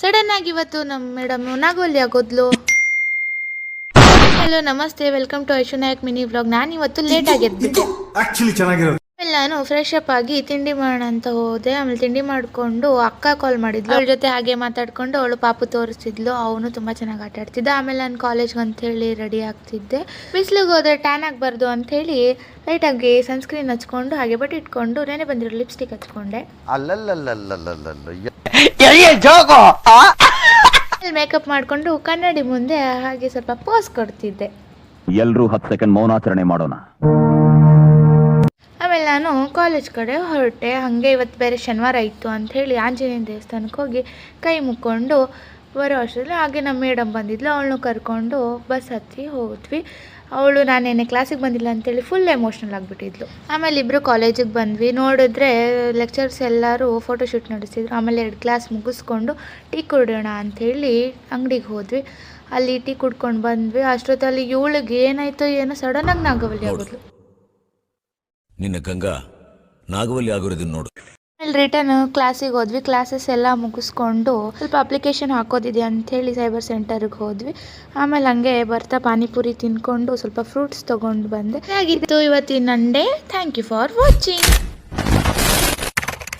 Sudden ಆಗಿ ಇವತ್ತು ನಮ್ಮ ಮೇಡಮ್ ನಾಗೋಲಿ ಆಗೋದ್ಲು. ಹಲೋ ನಮಸ್ತೆ, ವೆಲ್ಕಮ್ ಟು ಐಶುನಾಯಕ್ ಮಿನಿ ವ್ಲಾಗ್. ನಾನು ಇವತ್ತು ಲೇಟ್ ಆಗಿ ಎದ್ಬಿಟ್ಟೆ. ಆಮೇಲೆ ನಾನು ಫ್ರೆಶ್ ಅಪ್ ಆಗಿ ತಿಂಡಿ ಮಾಡೋಣ ಅಂತ ಹೋದೆ. ಆಮೇಲೆ ತಿಂಡಿ ಮಾಡಿಕೊಂಡು ಅಕ್ಕ ಕಾಲ್ ಮಾಡಿದ್ಲು. ಅವಳ ಜೊತೆ ಹಾಗೆ ಮಾತಾಡ್ಕೊಂಡು ಅವಳು ಪಾಪು ತೋರಿಸ್ತಿದ್ಲು. ಅವನು ತುಂಬಾ ಚೆನ್ನಾಗಿ ಆಟ ಆಡ್ತಿದ್ದ. ಆಮೇಲೆ ನಾನು ಕಾಲೇಜ್ಗೆ ಅಂತ ಹೇಳಿ ರೆಡಿ ಆಗ್ತಿದ್ದೆ. ಬಿಸಿಲಿಗೆ ಹೋದ್ರೆ ಟ್ಯಾನ್ ಆಗಬಾರ್ದು ಅಂತ ಹೇಳಿ ಲೈಟಾಗಿ ಸನ್ಸ್ಕ್ರೀನ್ ಹಚ್ಕೊಂಡು ಹಾಗೆ ಬಟ್ ಇಟ್ಕೊಂಡು ನೆನೆ ಬಂದಿರೋ ಲಿಪ್ಸ್ಟಿಕ್ ಹಚ್ಕೊಂಡೆ. ಮೇಕಪ್ ಮಾಡ್ಕೊಂಡು ಕನ್ನಡಿ ಮುಂದೆ ಹಾಗೆ ಸ್ವಲ್ಪ ಪೋಸ್ ಕೊಡ್ತಿದ್ದೆ. ಎಲ್ಲರೂ 10 ಸೆಕೆಂಡ್ ಮೌನಾಚರಣೆ ಮಾಡೋಣ. ಆಮೇಲೆ ನಾನು ಕಾಲೇಜ್ ಕಡೆ ಹೊರಟೆ. ಹಾಗೆ ಇವತ್ತು ಬೇರೆ ಶನಿವಾರ ಇತ್ತು ಅಂತ ಹೇಳಿ ಆಂಜನೇಯ ದೇವಸ್ಥಾನಕ್ಕೆ ಹೋಗಿ ಕೈ ಮುಕ್ಕೊಂಡು ಬರೋ ಅಷ್ಟರಲ್ಲಿ ಹಾಗೆ ನಮ್ಮ ಮೇಡಮ್ ಬಂದಿದ್ಲು. ಅವಳನ್ನು ಕರ್ಕೊಂಡು ಬಸ್ ಹತ್ತಿ ಹೋದ್ವಿ. ಅವಳು ನಾನೇನೆ ಕ್ಲಾಸಿಗೆ ಬಂದಿಲ್ಲ ಅಂತೇಳಿ ಫುಲ್ ಎಮೋಷ್ನಲ್ ಆಗಿಬಿಟ್ಟಿದ್ಲು. ಆಮೇಲೆ ಇಬ್ಬರು ಕಾಲೇಜಿಗೆ ಬಂದ್ವಿ. ನೋಡಿದ್ರೆ ಲೆಕ್ಚರ್ಸ್ ಎಲ್ಲರೂ ಫೋಟೋಶೂಟ್ ನಡೆಸಿದ್ರು. ಆಮೇಲೆ 2 ಕ್ಲಾಸ್ ಮುಗಿಸ್ಕೊಂಡು ಟೀ ಕುಡಿಯೋಣ ಅಂಥೇಳಿ ಅಂಗಡಿಗೆ ಹೋದ್ವಿ. ಅಲ್ಲಿ ಟೀ ಕುಡ್ಕೊಂಡು ಬಂದ್ವಿ. ಅಷ್ಟೊತ್ತಲ್ಲಿ ಇವಳಿಗೆ ಏನಾಯ್ತೋ ಏನೋ ಸಡನ್ನಾಗಿ ನಾಗವಲ್ಲಿ ಆಗೋದ್ಲು. ನಿನ್ನ ಗಂಗಾ ನಾಗವಲ್ಲಿ ಆಗಿರೋದನ್ನ ನೋಡು. ಆಮೇಲೆ ರಿಟರ್ನ್ ಕ್ಲಾಸಿಗೆ ಹೋದ್ವಿ. ಕ್ಲಾಸಸ್ ಎಲ್ಲ ಮುಗಿಸ್ಕೊಂಡು ಸ್ವಲ್ಪ ಅಪ್ಲಿಕೇಶನ್ ಹಾಕೋದಿದೆ ಅಂಥೇಳಿ ಸೈಬರ್ ಸೆಂಟರ್ಗೆ ಹೋದ್ವಿ. ಆಮೇಲೆ ಹಂಗೆ ಬರ್ತಾ ಪಾನಿಪುರಿ ತಿನ್ಕೊಂಡು ಸ್ವಲ್ಪ ಫ್ರೂಟ್ಸ್ ತೊಗೊಂಡು ಬಂದೆ. ಹಾಗಿತ್ತು ಇವತ್ತಿನ day. Thank you for watching.